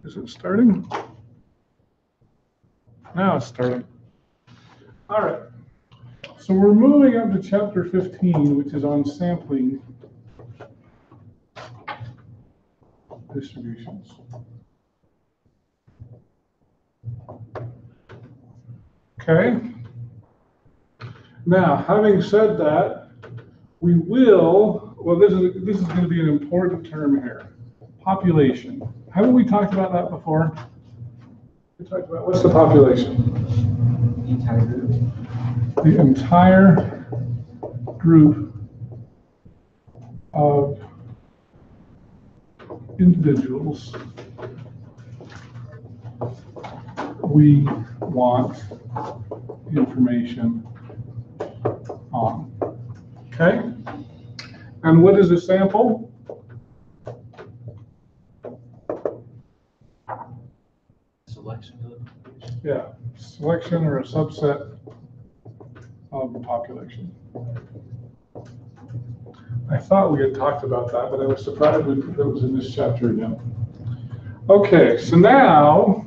Is it starting? Now it's starting. All right. So we're moving up to chapter 15, which is on sampling distributions. Okay. Now, having said that, we will, well, this is going to be an important term here. Population. Haven't we talked about that before? We talked about, what's the population? The entire group. The entire group of individuals we want information on. Okay? And what is a sample? Selection of the population. Yeah, selection or a subset of the population. I thought we had talked about that, but I was surprised that it was in this chapter again. Okay, so now,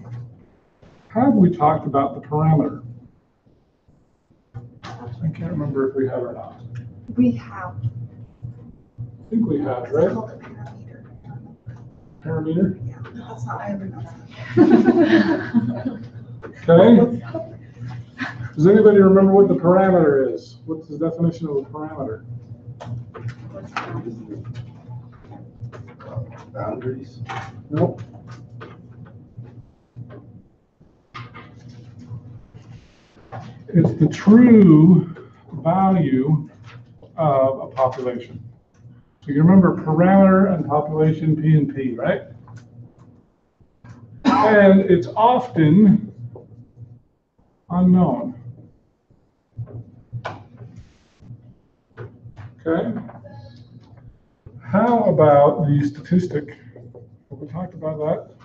have we talked about the parameter? I can't remember if we have or not. We have. I think we have, right? It's called a parameter. Parameter? Yeah, that's not how I pronounce it. Okay. Does anybody remember what the parameter is? What's the definition of a parameter? Boundaries. Nope. It's the true value of a population. So you remember parameter and population, P and P, right? And it's often unknown. Okay? How about the statistic? Have we talked about that?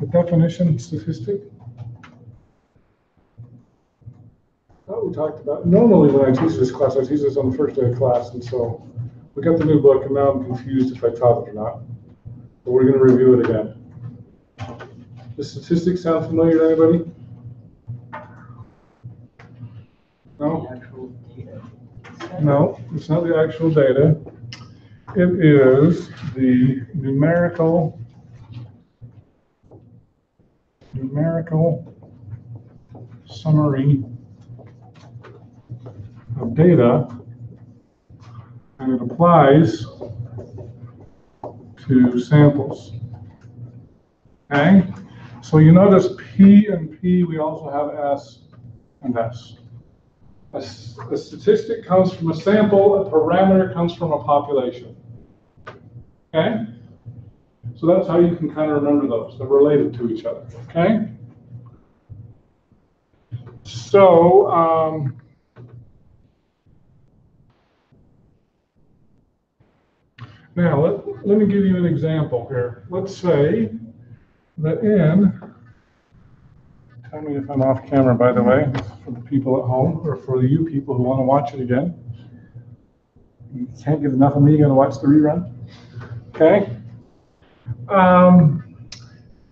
The definition statistic? Oh, we talked about, normally when I teach this class, I teach this on the first day of class, and so we got the new book, and now I'm confused if I taught it or not. But we're going to review it again. The statistics sound familiar to anybody? No? Actual data. No, it's not the actual data. It is the numerical summary of data, and it applies to samples. Okay? So you notice P and P, we also have S and S. A statistic comes from a sample, a parameter comes from a population. Okay? So that's how you can kind of remember those. They're related to each other. Okay? So, now let me give you an example here. Let's say that tell me if I'm off camera, by the way, for the people at home, or for you people who want to watch it again. You can't get enough of me, you're going to watch the rerun. Okay?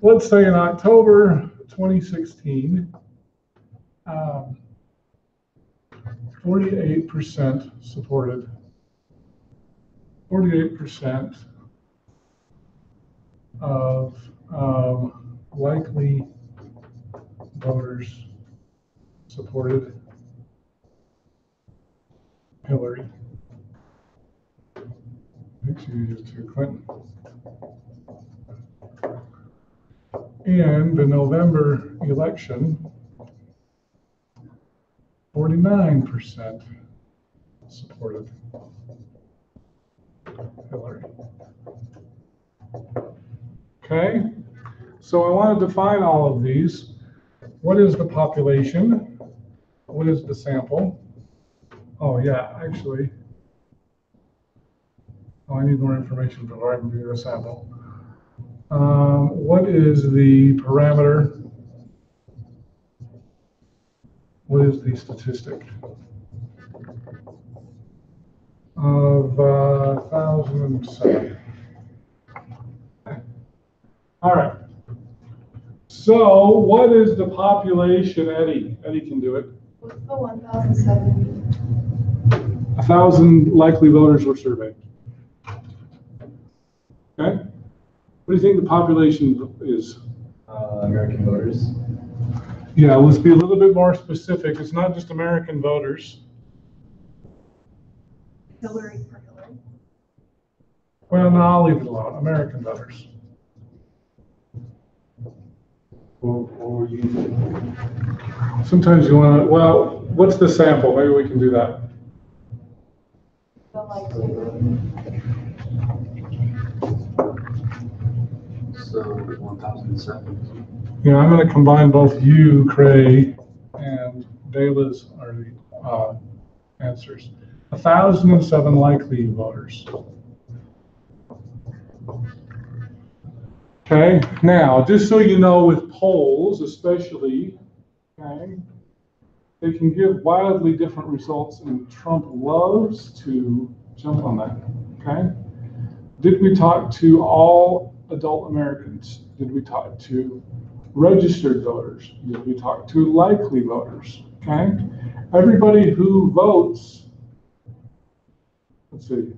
Let's say in October 2016, 48% supported, 48% of likely voters supported Hillary. Actually, it's to Clinton. In the November election, 49% supported Hillary. Okay, so I want to define all of these. What is the population? What is the sample? Oh yeah, actually, I need more information before I can do the sample. What is the parameter? What is the statistic? Of 1,007. All right. So what is the population, Eddie? Eddie can do it. What's the 1,070? 1,000 likely voters were surveyed. Okay? What do you think the population is? American voters. Yeah, let's be a little bit more specific. It's not just American voters. Hillary for Hillary. Well, no, I'll leave it alone. American voters. Or you can Sometimes you want to, well, what's the sample? Maybe we can do that. The likelihood. so 1,007. Yeah, I'm going to combine both you, Cray, and Dela's are the answers. 1,007 likely voters. Okay, now, just so you know, with polls especially, okay, they can give wildly different results, and Trump loves to jump on that, okay? Did we talk to all adult Americans? Did we talk to registered voters? Did we talk to likely voters, okay? Everybody who votes, let's see,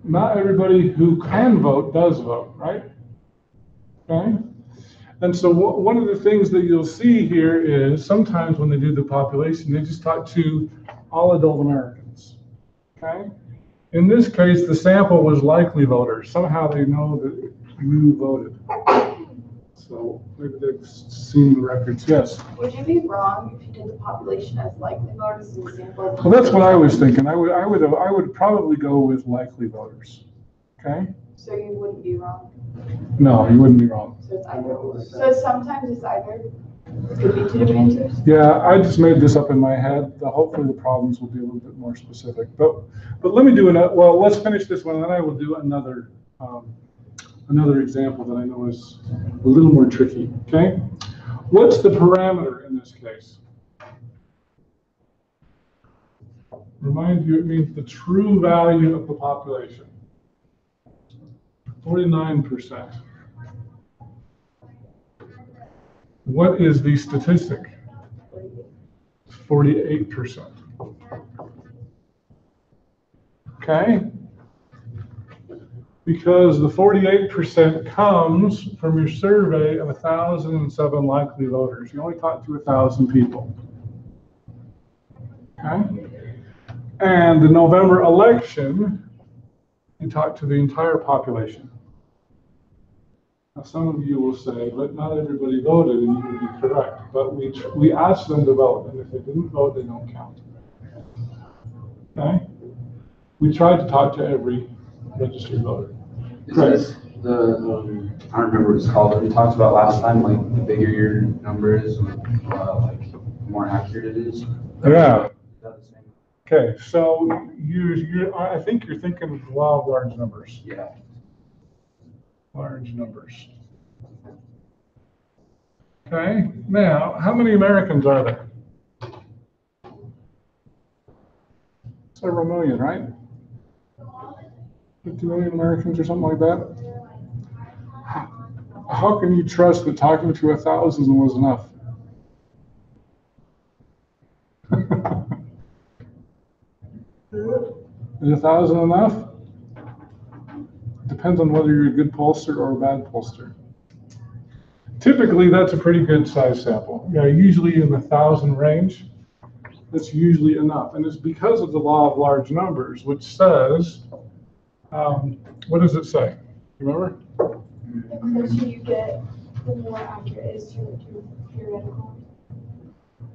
not everybody who can vote does vote, right? Okay? And so one of the things that you'll see here is sometimes when they do the population, they just talk to all adult Americans, okay? In this case, the sample was likely voters. Somehow they know that you voted. So maybe they've seen the records, yes. Would you be wrong if you did the population as likely voters in the sample? Well, that's what I was thinking. I would probably go with likely voters, okay? So you wouldn't be wrong. No, you wouldn't be wrong. So it's either. So sometimes it's either. Could be two different answers. Yeah, I just made this up in my head. Hopefully the problems will be a little bit more specific. But let me do another, well, let's finish this one, and then I will do another example that I know is a little more tricky, okay? What's the parameter in this case? Remind you, it means the true value of the population. 49%. What is the statistic? 48%. Okay? Because the 48% comes from your survey of 1,007 likely voters. You only talked to 1,000 people. Okay? And the November election, you talked to the entire population. Now, some of you will say, but not everybody voted, and you would be correct. But we asked them to vote, and if they didn't vote, they don't count. Okay? We tried to talk to every registered voter. Is this the, I don't remember what it's called, but we talked about last time, like the bigger your number is, like the more accurate it is? Yeah. Is that the same? Okay, so I think you're thinking of the law of large numbers. Yeah. Large numbers. Okay, now, how many Americans are there? Several million, right? 50 million Americans or something like that? How can you trust that talking to 1,000 was enough? Is 1,000 enough? Depends on whether you're a good pollster or a bad pollster. Typically, that's a pretty good size sample. Yeah, usually in the 1,000 range, that's usually enough. And it's because of the law of large numbers, which says, what does it say? Remember? The closer you get, the more accurate it is to your theoretical.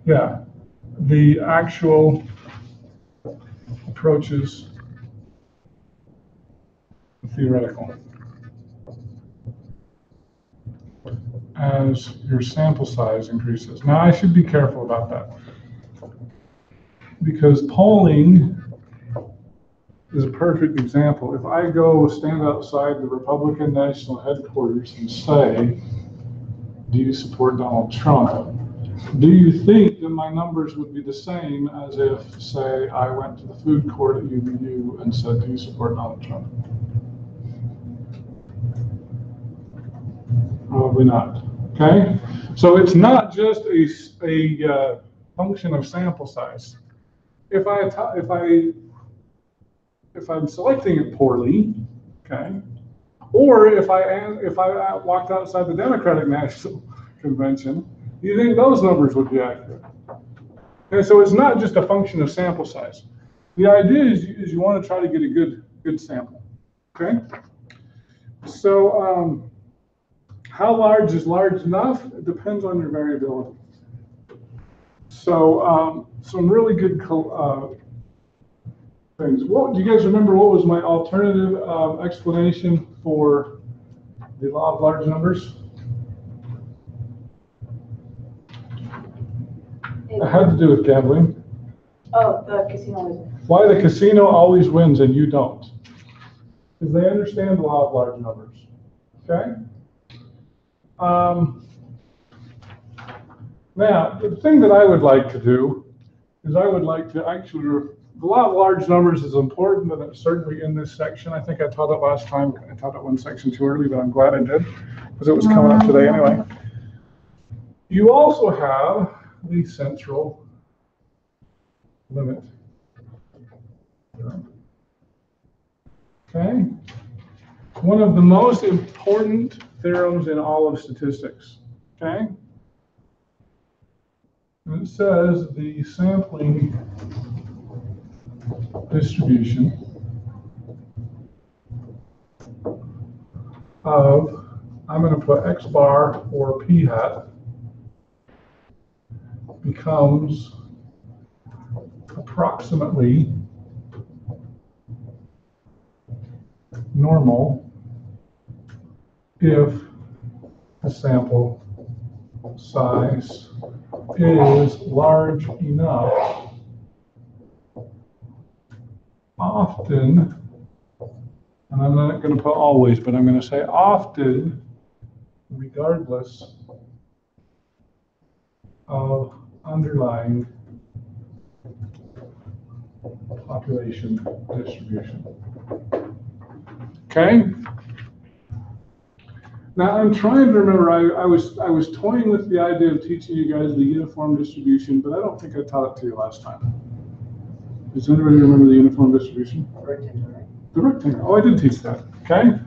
Yeah, the actual approaches theoretical as your sample size increases. Now, I should be careful about that because polling is a perfect example. If I go stand outside the Republican National Headquarters and say, do you support Donald Trump? Do you think that my numbers would be the same as if, say, I went to the food court at UVU and said, do you support Donald Trump? Probably not. Okay? So it's not just a function of sample size. If I'm selecting it poorly, okay, or if I walked outside the Democratic National Convention, do you think those numbers would be accurate? Okay, so it's not just a function of sample size. The idea is you want to try to get a good sample. Okay. So how large is large enough? It depends on your variability. So some really good things. Well, do you guys remember what was my alternative explanation for the law of large numbers? It had to do with gambling. Oh, the casino always wins. Why the casino always wins and you don't? Because they understand the law of large numbers. Okay? Now, the thing that I would like to do is I would like to actually, the law of large numbers is important, and it's certainly in this section. I think I taught it last time. I taught it one section too early, but I'm glad I did, because it was coming up today anyway. You also have the central limit. Okay? One of the most important theorems in all of statistics. Okay? And it says the sampling distribution of, I'm going to put X bar or P hat, becomes approximately normal if the sample size is large enough. Often, and I'm not going to put always, but I'm going to say often, regardless of underlying population distribution. Okay? Now I'm trying to remember, I was toying with the idea of teaching you guys the uniform distribution, but I don't think I taught it to you last time. Does anybody remember the uniform distribution? The rectangle. Oh, I did teach that. Okay?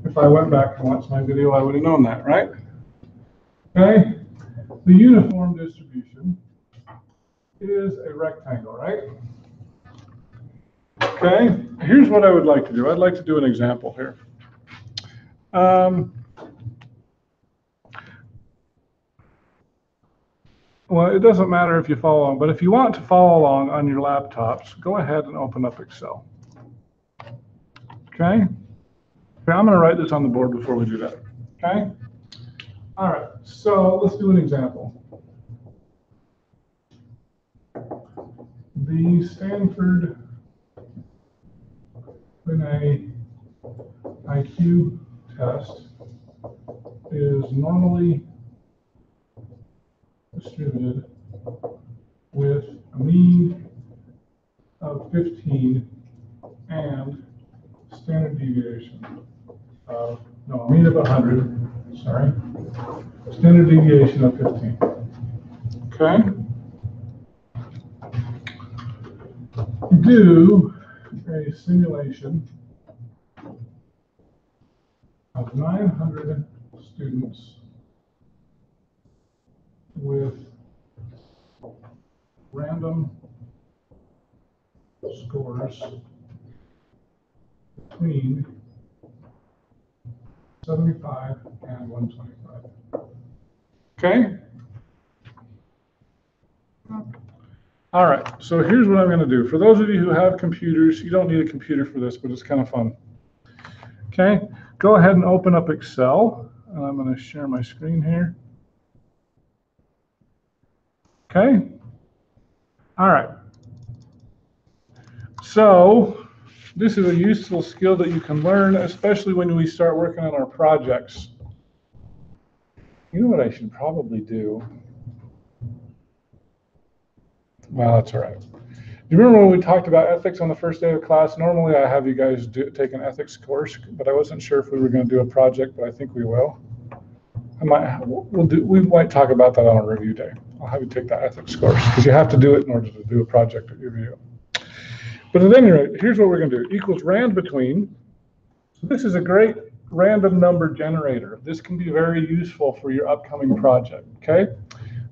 If I went back and watched my video, I would have known that, right? Okay? The uniform distribution is a rectangle, right? Okay? Here's what I would like to do. I'd like to do an example here. Well, it doesn't matter if you follow along, but if you want to follow along on your laptops, go ahead and open up Excel. Okay? Okay, I'm going to write this on the board before we do that. Okay? All right, so let's do an example. The Stanford IQ test is normally distributed with a mean of 15 and standard deviation of, no, a mean of 100, sorry, standard deviation of 15. Okay? Do a simulation of 900 students with random scores between 75 and 125. Okay? All right, so here's what I'm going to do. For those of you who have computers, you don't need a computer for this, but it's kind of fun. Okay, go ahead and open up Excel. And I'm going to share my screen here. Okay? All right. So this is a useful skill that you can learn, especially when we start working on our projects. You know what I should probably do? Well, that's all right. Do you remember when we talked about ethics on the first day of class? Normally I have you guys take an ethics course, but I wasn't sure if we were going to do a project, but I think we will. we might talk about that on a review day. I'll have you take that ethics course because you have to do it in order to do a project at review. But at any rate, here's what we're going to do. Equals rand between. So this is a great random number generator. This can be very useful for your upcoming project, okay?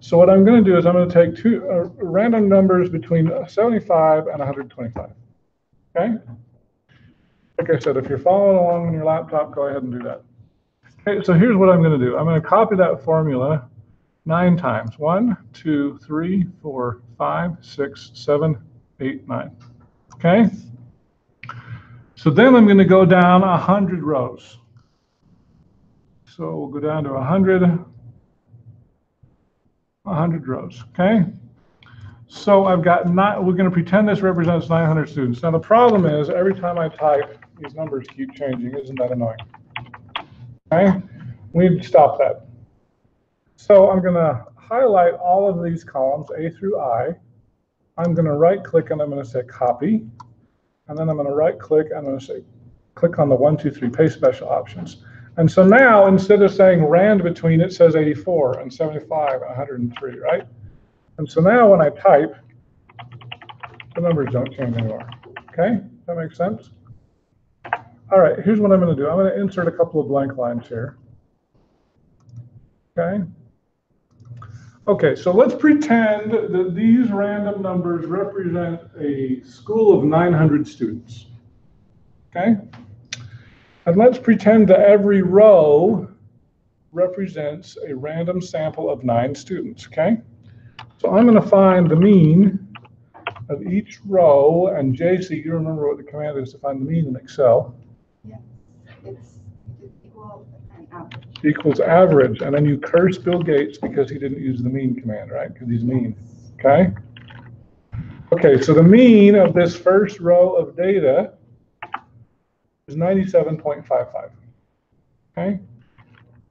So what I'm going to do is I'm going to take two random numbers between 75 and 125, okay? Like I said, if you're following along on your laptop, go ahead and do that. Okay, so here's what I'm going to do. I'm going to copy that formula 9 times. 1, 2, 3, 4, 5, 6, 7, 8, 9. Okay? So then I'm going to go down 100 rows. So we'll go down to 100 rows. Okay? So I've got we're going to pretend this represents 900 students. Now the problem is every time I type, these numbers keep changing. Isn't that annoying? Okay? We need to stop that. So I'm going to highlight all of these columns, A through I. I'm going to right click and I'm going to say copy. And then I'm going to right click and I'm going to say click on the 1, 2, 3 paste special options. And so now instead of saying rand between, it says 84 and 75 and 103, right? And so now when I type, the numbers don't change anymore. Okay? That makes sense? All right, here's what I'm going to do. I'm going to insert a couple of blank lines here. Okay? Okay, so let's pretend that these random numbers represent a school of 900 students. Okay? And let's pretend that every row represents a random sample of 9 students. Okay? So I'm going to find the mean of each row, and JC, you remember what the command is to find the mean in Excel. Yeah, it's equal and average. Equals average, and then you curse Bill Gates because he didn't use the mean command, right? Because he's mean, okay? Okay, so the mean of this first row of data is 97.55, okay?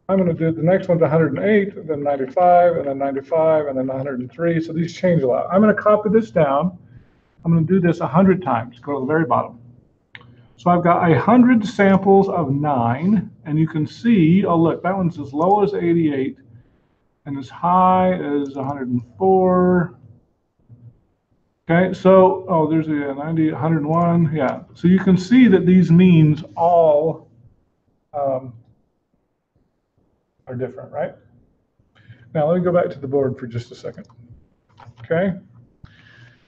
I'm going to do the next one's 108, then 95, and then 95, and then 103, so these change a lot. I'm going to copy this down. I'm going to do this 100 times, go to the very bottom. So I've got 100 samples of 9, and you can see, oh look, that one's as low as 88 and as high as 104. Okay, so, oh, there's a 90, 101, yeah. So you can see that these means all are different, right? Now let me go back to the board for just a second, okay?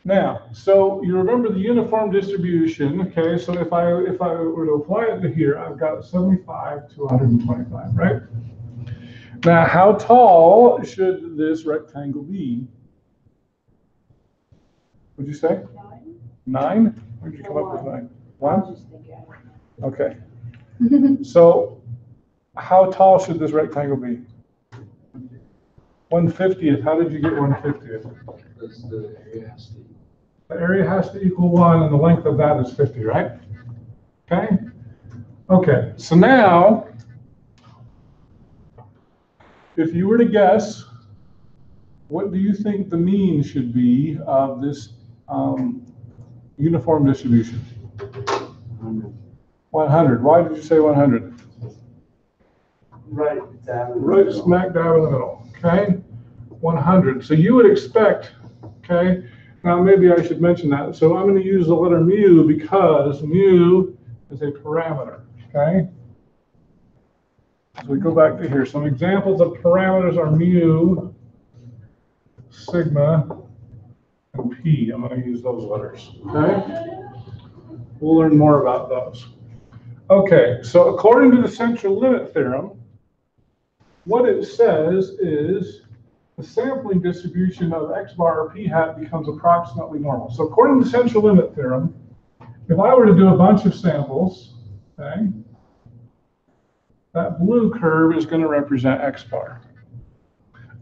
Now, so you remember the uniform distribution, okay? So if I were to apply it to here, I've got 75 to 125, right? Now, how tall should this rectangle be? What'd you say? 9? Where'd you come up with 9? 1? Okay. So how tall should this rectangle be? 1/50th. How did you get 1/50th? Because the area has to. The area has to equal 1, and the length of that is 50, right? Okay? Okay, so now, if you were to guess, what do you think the mean should be of this uniform distribution? 100. Why did you say 100? Right Smack dab in the middle, okay? 100. So you would expect, okay? Now maybe I should mention that. So I'm going to use the letter mu because mu is a parameter, okay? So we go back to here. Some examples of parameters are mu, sigma, and p. I'm going to use those letters, okay? We'll learn more about those. Okay, so according to the central limit theorem, what it says is the sampling distribution of x bar or p hat becomes approximately normal. So according to the central limit theorem, if I were to do a bunch of samples, okay, that blue curve is going to represent x bar.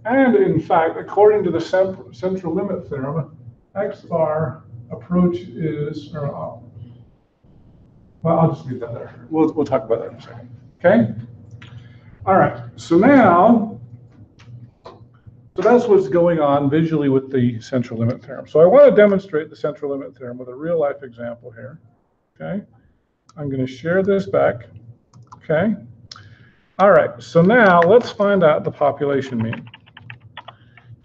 And in fact, according to the central limit theorem, x bar approach is, well, I'll just leave that there. We'll talk about that in a second, okay? All right, so now, so that's what's going on visually with the central limit theorem. So I want to demonstrate the central limit theorem with a real life example here, okay? I'm going to share this back, okay? All right, so now let's find out the population mean.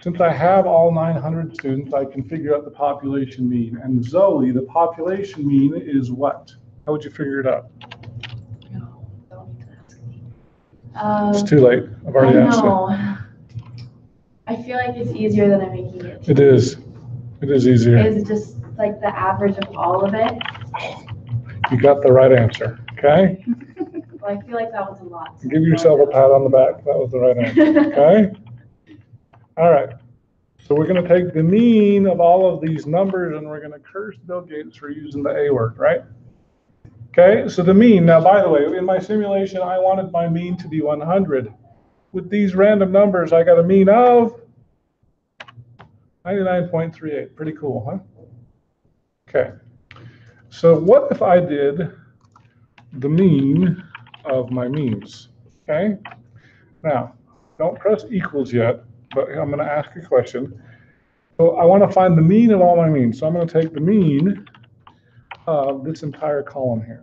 Since I have all 900 students, I can figure out the population mean. And Zoe, the population mean is what? How would you figure it out? No, don't need to ask me. It's too late. I've already asked you. I feel like it's easier than I'm making it. It is. It is easier. It's just like the average of all of it. You got the right answer, okay? Well, I feel like that was a lot. Give yourself a pat on the back. That was the right answer, okay? All right. So we're going to take the mean of all of these numbers and we're going to curse Bill Gates for using the A word, right? Okay, so the mean. Now, by the way, in my simulation, I wanted my mean to be 100. With these random numbers, I got a mean of 99.38. Pretty cool, huh? Okay. So what if I did the mean of my means? Okay. Now, don't press equals yet, but I'm going to ask a question. So I want to find the mean of all my means. So I'm going to take the mean of this entire column here.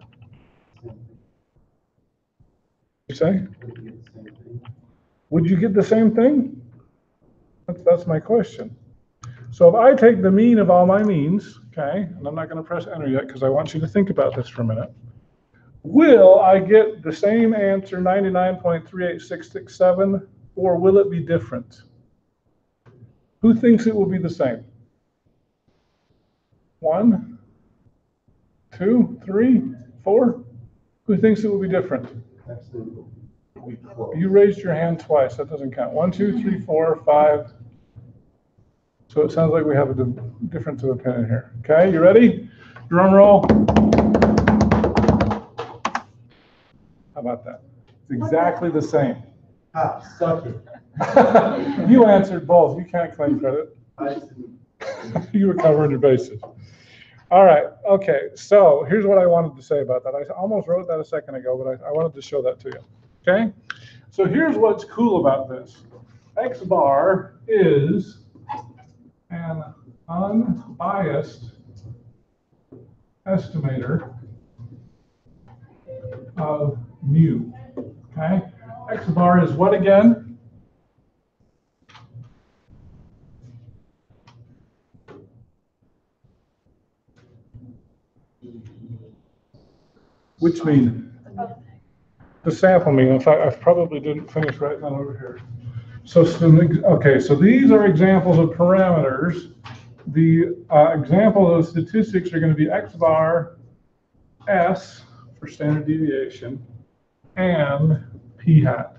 You say? Would you get the same thing? That's my question. So if I take the mean of all my means, okay, and I'm not going to press enter yet because I want you to think about this for a minute. Will I get the same answer, 99.38667, or will it be different? Who thinks it will be the same? 1, 2, 3, 4? Who thinks it will be different? You raised your hand twice. That doesn't count. 1, 2, 3, 4, 5. So it sounds like we have a difference of opinion here. Okay, you ready? Drum roll. How about that? It's exactly the same. Ah, suck it. You answered both. You can't claim credit. You were covering your bases. All right. Okay. So here's what I wanted to say about that. I almost wrote that a second ago, but I wanted to show that to you. Okay. So here's what's cool about this. X bar is an unbiased estimator of mu. Okay. X bar is what again? Which mean? The sample mean. In fact, I probably didn't finish right down over here. So okay, so these are examples of parameters. The example of statistics are going to be X bar, S for standard deviation, and P hat.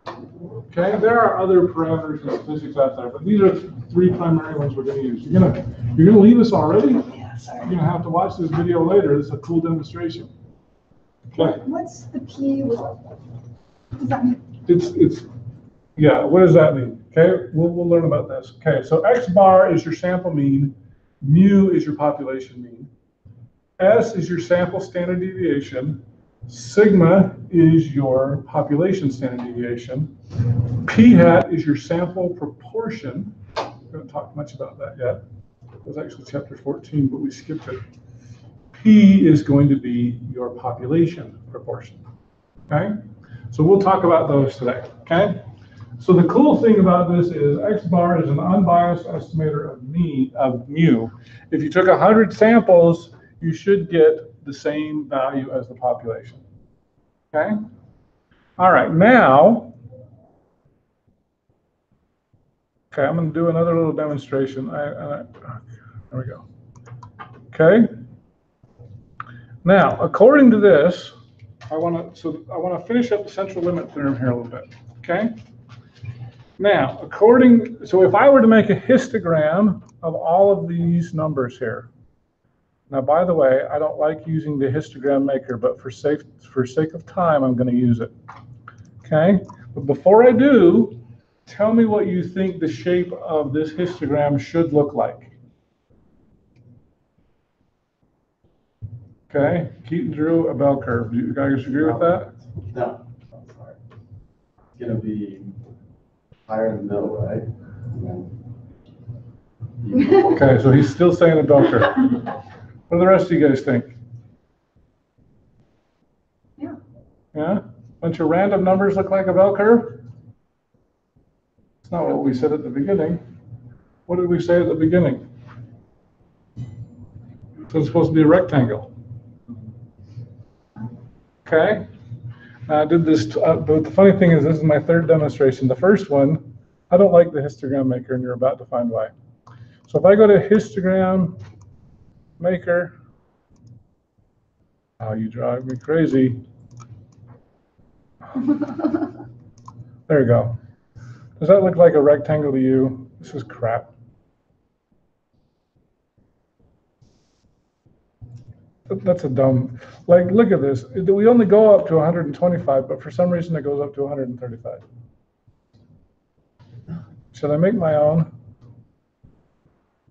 Okay, there are other parameters and statistics out there, but these are three primary ones we're going to use. You're gonna leave us already? Yeah, sorry. You're gonna have to watch this video later. This is a cool demonstration. Okay. What's the P? What does that mean? It's yeah. What does that mean? Okay, we'll learn about this. Okay, so X bar is your sample mean, mu is your population mean, S is your sample standard deviation, sigma is your population standard deviation, P hat is your sample proportion. We haven't talked much about that yet. It was actually chapter 14, but we skipped it. P is going to be your population proportion. Okay, so we'll talk about those today. Okay. So the cool thing about this is X bar is an unbiased estimator of mu. If you took 100 samples, you should get the same value as the population. Okay? All right, now, okay, I'm going to do another little demonstration. There we go. Okay? Now, according to this, I want to finish up the central limit theorem here a little bit. Okay? Now, so if I were to make a histogram of all of these numbers here. Now, by the way, I don't like using the histogram maker, but for sake of time, I'm going to use it. Okay? But before I do, tell me what you think the shape of this histogram should look like. Okay? Keaton drew a bell curve. Do you guys agree with that? No, I'm sorry. It's gonna be higher in the middle, right? Okay, so he's still saying a bell curve. What do the rest of you guys think? Yeah. Yeah? Don't your random numbers look like a bell curve? It's not what we said at the beginning. What did we say at the beginning? So it's supposed to be a rectangle. Okay? Now I did this, but the funny thing is this is my third demonstration. The first one, I don't like the histogram maker, and you're about to find why. So if I go to histogram maker, oh, you drive me crazy. There you go. Does that look like a rectangle to you? This is crap. That's a dumb, like, look at this. We only go up to 125, but for some reason it goes up to 135. Should I make my own?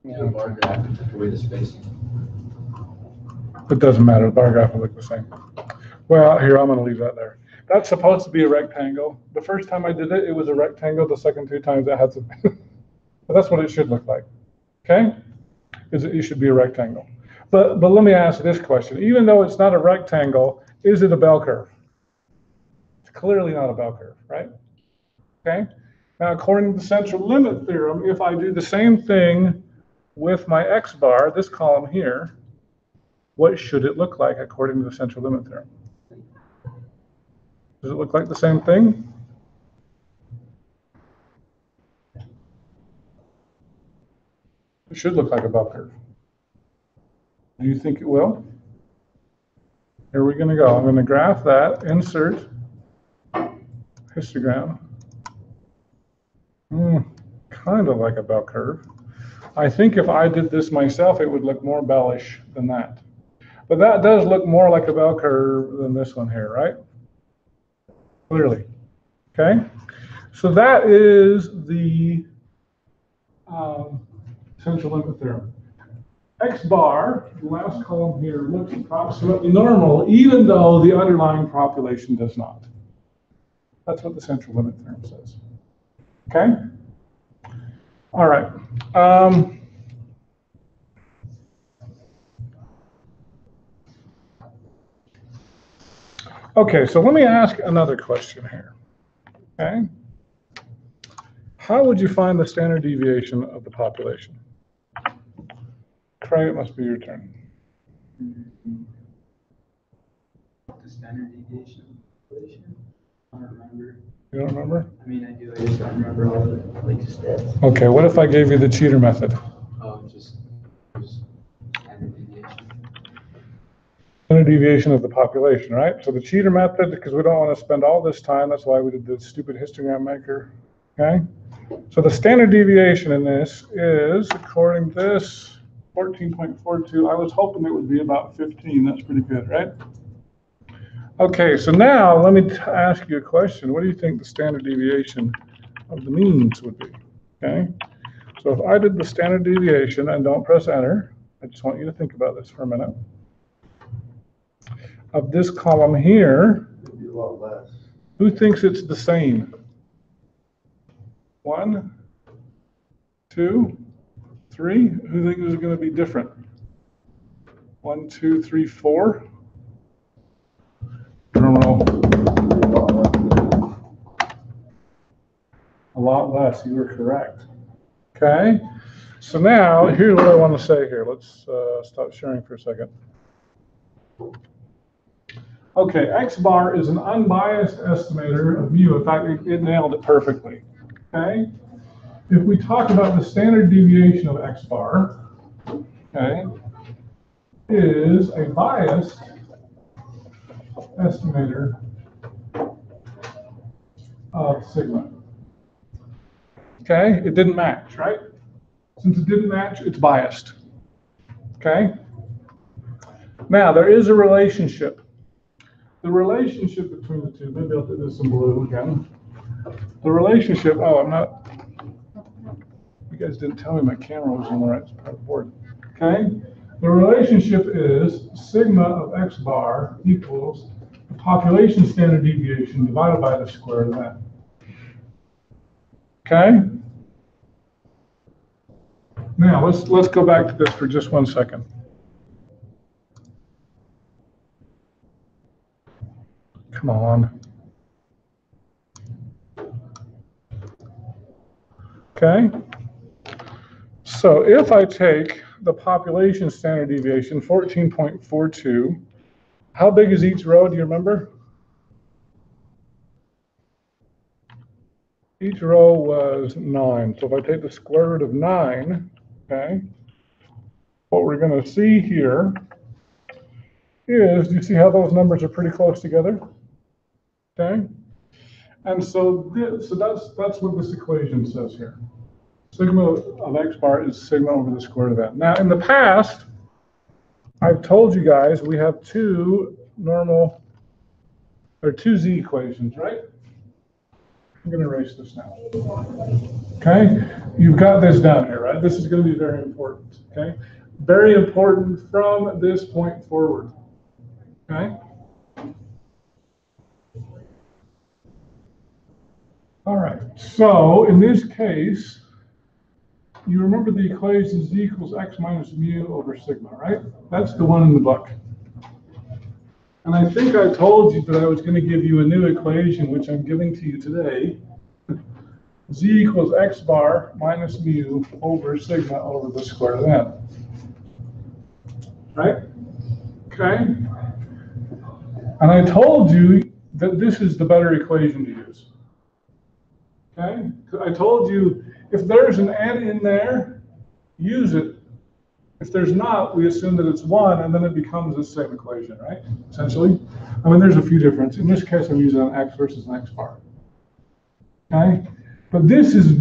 Yeah, bar graph, take away the spacing. It doesn't matter, the bar graph will look the same. Well, here, I'm gonna leave that there. That's supposed to be a rectangle. The first time I did it, it was a rectangle. The second two times it had some, but that's what it should look like, okay? It should be a rectangle. But let me ask this question. Even though it's not a rectangle, is it a bell curve? It's clearly not a bell curve, right? Okay? Now, according to the central limit theorem, if I do the same thing with my x bar, this column here, what should it look like according to the central limit theorem? Does it look like the same thing? It should look like a bell curve. Do you think it will? Here we're going to go. I'm going to graph that, insert histogram. Kind of like a bell curve. I think if I did this myself, it would look more bellish than that. But that does look more like a bell curve than this one here, right? Clearly. Okay? So that is the central limit theorem. X bar, the last column here, looks approximately normal, even though the underlying population does not. That's what the central limit theorem says. Okay? All right. Okay, so let me ask another question here. Okay? How would you find the standard deviation of the population? Craig, it must be your turn. The standard deviation of population? I don't remember. You don't remember? I mean, I do, I just don't remember all the like steps. Okay, what if I gave you the cheater method? Oh, just standard deviation. Standard deviation of the population, right? So the cheater method, because we don't want to spend all this time, that's why we did the stupid histogram maker, okay? So the standard deviation in this is, according to this, 14.42. I was hoping it would be about 15. That's pretty good, right? Okay, so now let me ask you a question. What do you think the standard deviation of the means would be? Okay, so if I did the standard deviation, and don't press enter, I just want you to think about this for a minute, of this column here, It'd be a lot less. who thinks it's the same? 1, 2, 3. Who thinks it's going to be different? 1, 2, 3, 4. Drum roll. A lot less. You were correct. Okay. So now here's what I want to say here. Let's stop sharing for a second. Okay, X bar is an unbiased estimator of mu. In fact, it nailed it perfectly. Okay. If we talk about the standard deviation of X bar, okay, is a biased estimator of sigma. Okay, it didn't match, right? Since it didn't match, it's biased. Okay? Now, there is a relationship. The relationship between the two, maybe I'll do this in blue again. The relationship, oh, I'm not, you guys didn't tell me my camera was on the right part of the board. Okay? The relationship is sigma of X bar equals the population standard deviation divided by the square of that. Okay? Now, let's go back to this for just 1 second. Come on. Okay? So if I take the population standard deviation, 14.42, how big is each row, do you remember? Each row was 9. So if I take the square root of 9, okay, what we're going to see here is, do you see how those numbers are pretty close together? Okay? And so that's what this equation says here. Sigma of x bar is sigma over the square root of that. Now, in the past, I've told you guys we have two z equations, right? I'm going to erase this now. Okay? You've got this down here, right? This is going to be very important, okay? Very important from this point forward, okay? All right, so in this case, you remember the equation z equals x minus mu over sigma, right? That's the one in the book. And I think I told you that I was going to give you a new equation, which I'm giving to you today. Z equals x bar minus mu over sigma over the square root of n. Right? Okay? And I told you that this is the better equation to use. Okay? I told you if there's an n in there, use it. If there's not, we assume that it's 1, and then it becomes the same equation, right? Essentially. I mean, there's a few differences. In this case, I'm using an x versus an x bar. Okay? But this is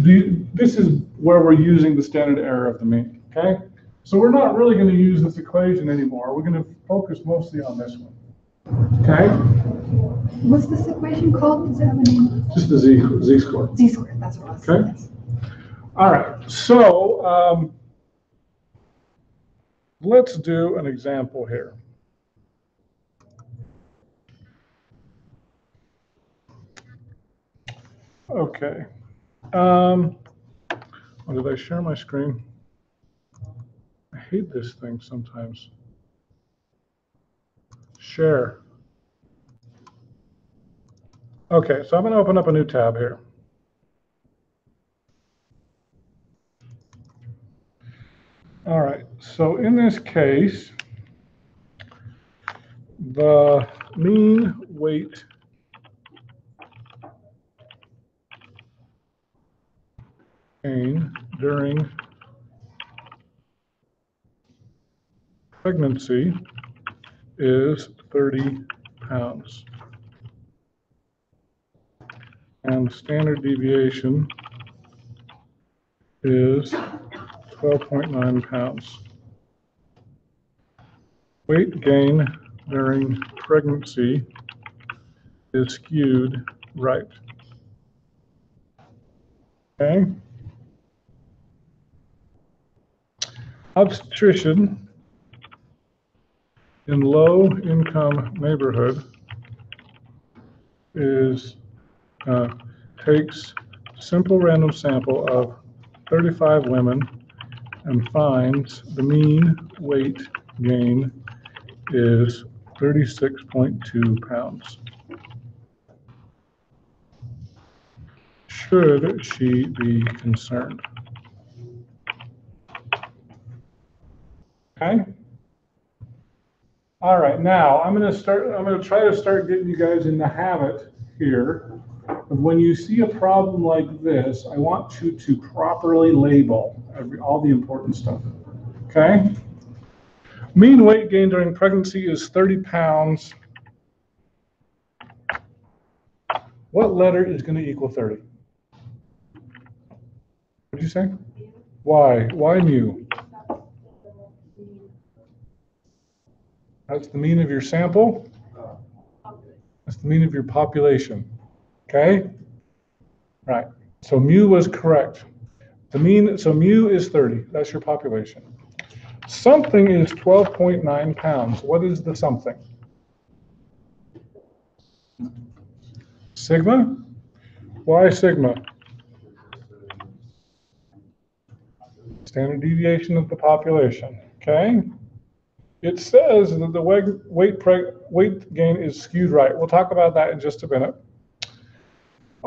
where we're using the standard error of the mean. Okay? So we're not really going to use this equation anymore. We're going to focus mostly on this one. Okay? What's this equation called? Does it have a name? Just the z-score. Z-score, that's what it was. Okay. Yes. All right. So let's do an example here. Okay. Well, did I share my screen? I hate this thing sometimes. Share. Okay, so I'm going to open up a new tab here. All right, so in this case, the mean weight gain during pregnancy is 30 pounds. And standard deviation is 12.9 pounds. Weight gain during pregnancy is skewed right. Okay? Obstetrician in low-income neighborhood takes simple random sample of 35 women and finds the mean weight gain is 36.2 pounds. Should she be concerned? Okay. All right, now I'm going to try to start getting you guys in the habit here of when you see a problem like this, I want you to properly label all the important stuff. Okay? Mean weight gain during pregnancy is 30 pounds. What letter is going to equal 30? What did you say? Why? Why mu? That's the mean of your sample. That's the mean of your population. Okay? Right. So mu was correct. The mean, so mu is 30. That's your population. Something is 12.9 pounds. What is the something? Sigma? Why sigma? Standard deviation of the population. Okay? It says that the weight gain is skewed right. We'll talk about that in just a minute.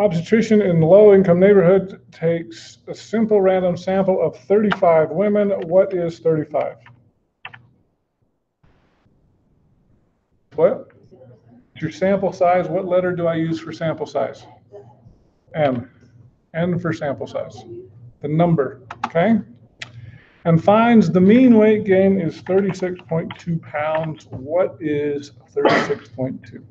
Obstetrician in low-income neighborhood takes a simple random sample of 35 women. What is 35? What? Your sample size, what letter do I use for sample size? M. N for sample size. The number, okay? And finds the mean weight gain is 36.2 pounds. What is 36.2?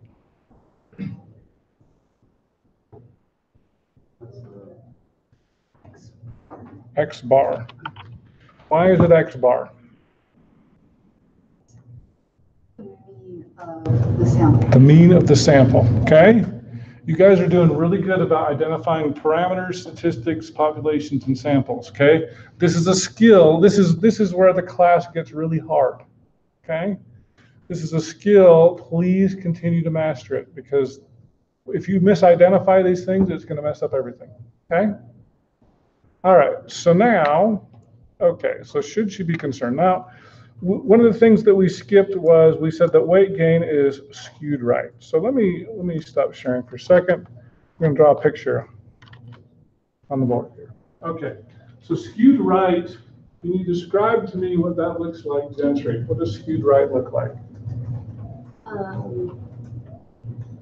X bar. Why is it X bar? The sample. The mean of the sample, okay? You guys are doing really good about identifying parameters, statistics, populations, and samples, okay? This is a skill. This is where the class gets really hard, okay? This is a skill. Please continue to master it, because if you misidentify these things, it's going to mess up everything, okay? All right, so now, okay, so should she be concerned? Now, one of the things that we skipped was we said that weight gain is skewed right. So let me stop sharing for a second. I'm going to draw a picture on the board here. Okay, so skewed right, can you describe to me what that looks like, Gentry? What does skewed right look like?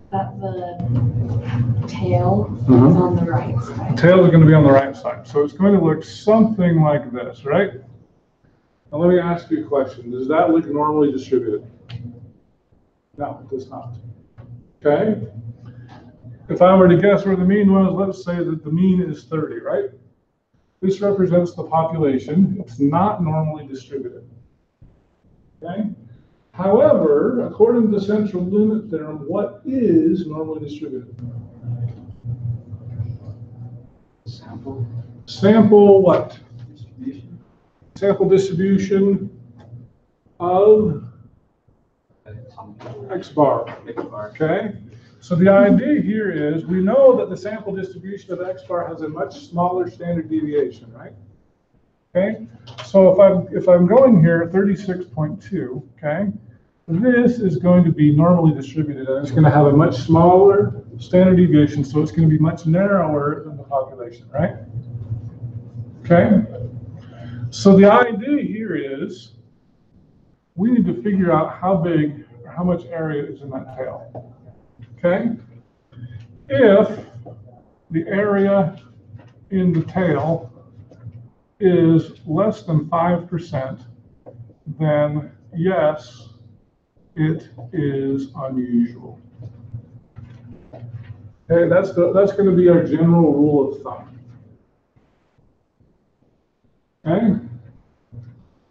That the tail is on the right side. Tail is going to be on the right side. So it's going to look something like this, right? Now let me ask you a question. Does that look normally distributed? No, it does not. Okay? If I were to guess where the mean was, let's say that the mean is 30, right? This represents the population. It's not normally distributed. Okay? However, according to the central limit theorem, what is normally distributed? Sample. Sample what? Distribution. Sample distribution of X bar. X bar. Okay? So the idea here is we know that the sample distribution of X bar has a much smaller standard deviation, right? Okay? So if I'm going here 36.2, okay? This is going to be normally distributed, and it's going to have a much smaller standard deviation, so it's going to be much narrower than the population, right? Okay? So the idea here is we need to figure out how big or how much area is in that tail. Okay? If the area in the tail is less than 5%, then yes, it is unusual. Okay, that's going to be our general rule of thumb. Okay?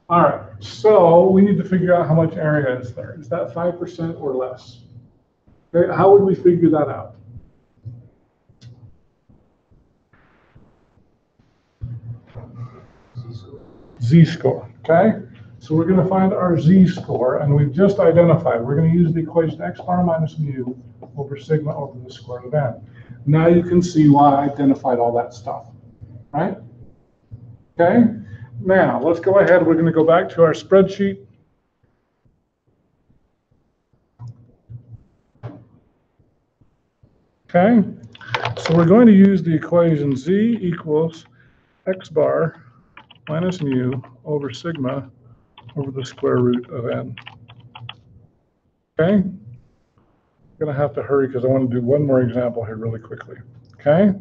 All right, so we need to figure out how much area is there. Is that 5% or less? Okay, how would we figure that out? Z-score, okay? So we're going to find our Z-score, and we've just identified. We're going to use the equation X bar minus mu over sigma over the square root of n. Now you can see why I identified all that stuff, right? Okay? Now, let's go ahead. We're going to go back to our spreadsheet. Okay? So we're going to use the equation Z equals X bar minus mu over sigma over the square root of n. Okay? I'm going to have to hurry because I want to do one more example here really quickly. Okay?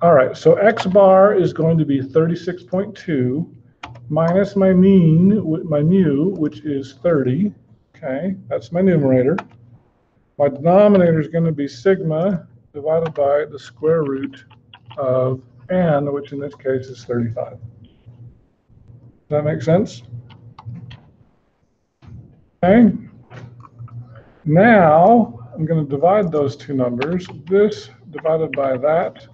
All right, so X bar is going to be 36.2 minus my mean, my mu, which is 30. Okay, that's my numerator. My denominator is going to be sigma divided by the square root of n, which in this case is 35. Does that make sense? Okay. Now, I'm going to divide those two numbers. This divided by that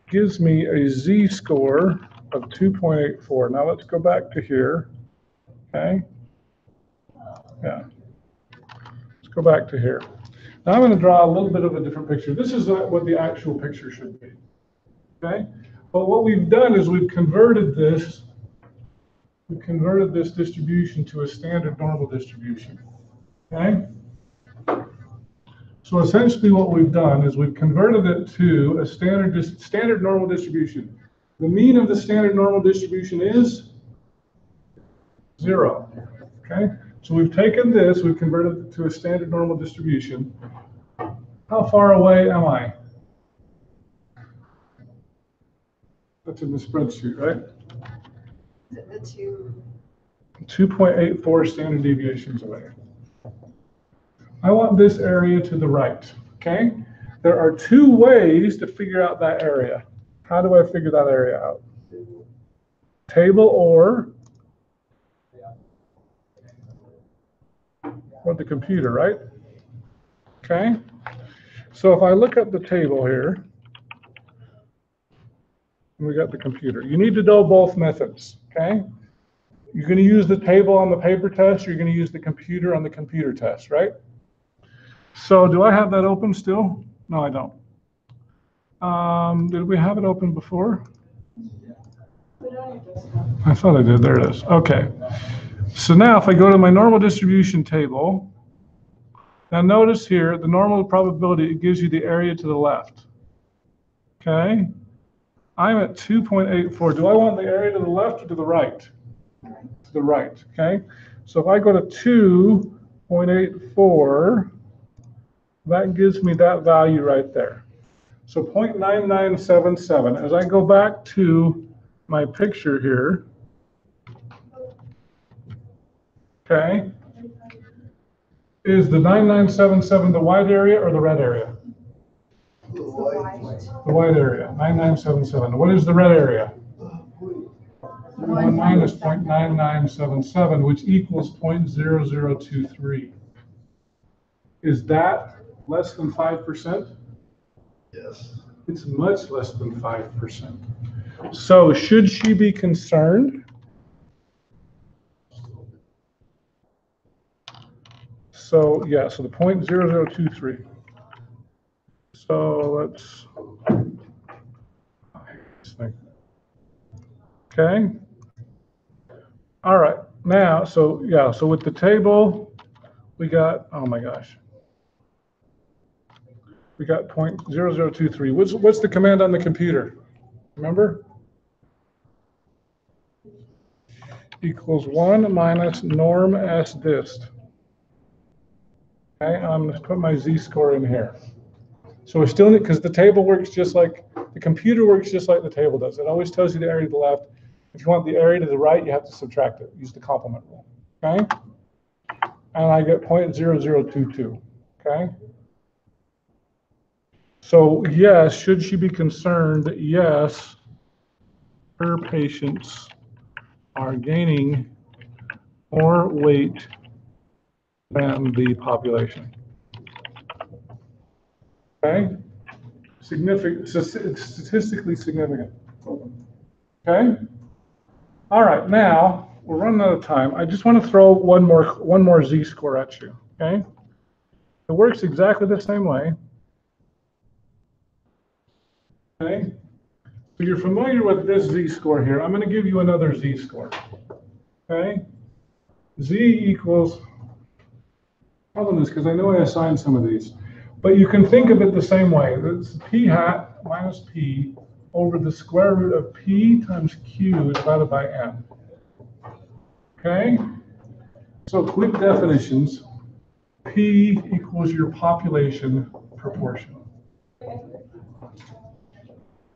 gives me a Z-score of 2.84. Now let's go back to here. Okay. Yeah. Let's go back to here. Now I'm going to draw a little bit of a different picture. This is what the actual picture should be. Okay. But what we've done is we've converted this distribution to a standard normal distribution. Okay. So essentially what we've done is we've converted it to a standard normal distribution. The mean of the standard normal distribution is 0, okay? So we've taken this, we've converted it to a standard normal distribution. How far away am I? That's in the spreadsheet, right? The two. 2.84 standard deviations away. I want this area to the right, okay? There are two ways to figure out that area. How do I figure that area out? Table or the computer, right? Okay. So if I look at the table here, and we got the computer. You need to know both methods, okay? You're going to use the table on the paper test, or you're going to use the computer on the computer test, right? So do I have that open still? No, I don't. Did we have it open before? I thought I did. There it is. Okay. So now if I go to my normal distribution table, now notice here, the normal probability, it gives you the area to the left. Okay. I'm at 2.84. Do I want the area to the left or to the right? To the right. Okay. So if I go to 2.84, that gives me that value right there. So 0.9977. As I go back to my picture here, okay, is the 9977 the white area or the red area? The white. The white area, 9977. What is the red area? 1 minus 0.9977, which equals 0.0023. Is that less than 5%? Yes. It's much less than 5%. So should she be concerned? So yeah, so the 0.0023. So let's think. Okay. All right. Now, so yeah, so with the table, we got, oh my gosh. We got 0.0023. What's the command on the computer? Remember? Equals 1 minus norm s dist. Okay, I'm going to put my z-score in here. So we still need, because the table works just like, the computer works just like the table does. It always tells you the area to the left. If you want the area to the right, you have to subtract it. Use the complement rule. Okay? And I get 0.0022. Okay? So yes, should she be concerned? Yes, her patients are gaining more weight than the population. Okay? Significant, statistically significant. Okay? All right, now we're running out of time. I just want to throw one more z-score at you. Okay? It works exactly the same way. Okay, so you're familiar with this z-score here. I'm going to give you another z-score. Okay, z equals, problem is because I know I assigned some of these, but you can think of it the same way. It's p hat minus p over the square root of p times q divided by n. Okay, so quick definitions. P equals your population proportion.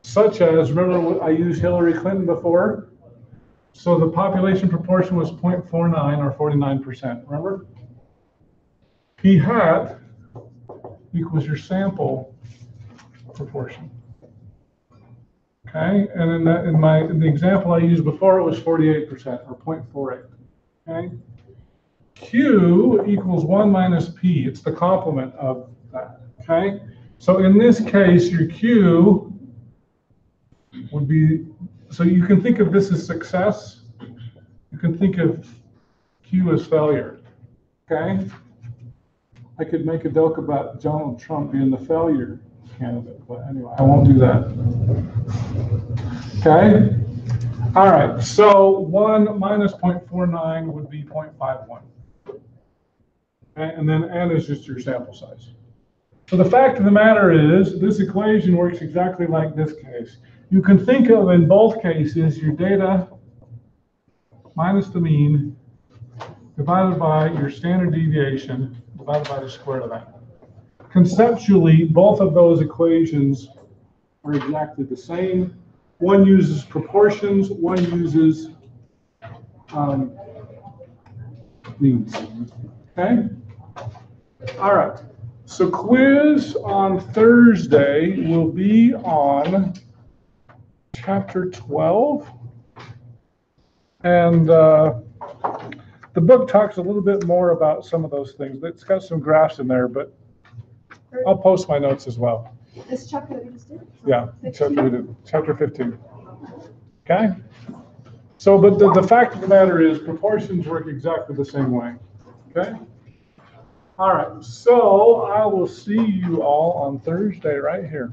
Such as, remember I used Hillary Clinton before? So the population proportion was 0.49 or 49%, remember? P hat equals your sample proportion. Okay, and in the example I used before, it was 48% or 0.48. Okay? Q equals 1 minus P. It's the complement of that. Okay? So in this case, your Q would be, so you can think of this as success. You can think of Q as failure. Okay? I could make a joke about Donald Trump being the failure candidate, but anyway, I won't do that. Okay? All right, so 1 minus 0.49 would be 0.51. Okay? And then N is just your sample size. So the fact of the matter is, this equation works exactly like this case. You can think of, in both cases, your data minus the mean divided by your standard deviation divided by the square root of that. Conceptually, both of those equations are exactly the same. One uses proportions, one uses means. Okay? All right. So quiz on Thursday will be on chapter 12. And the book talks a little bit more about some of those things. It's got some graphs in there, but I'll post my notes as well. This chapter that we just did? Yeah, chapter 15. Okay? So, but the fact of the matter is, proportions work exactly the same way. Okay? All right, so I will see you all on Thursday right here.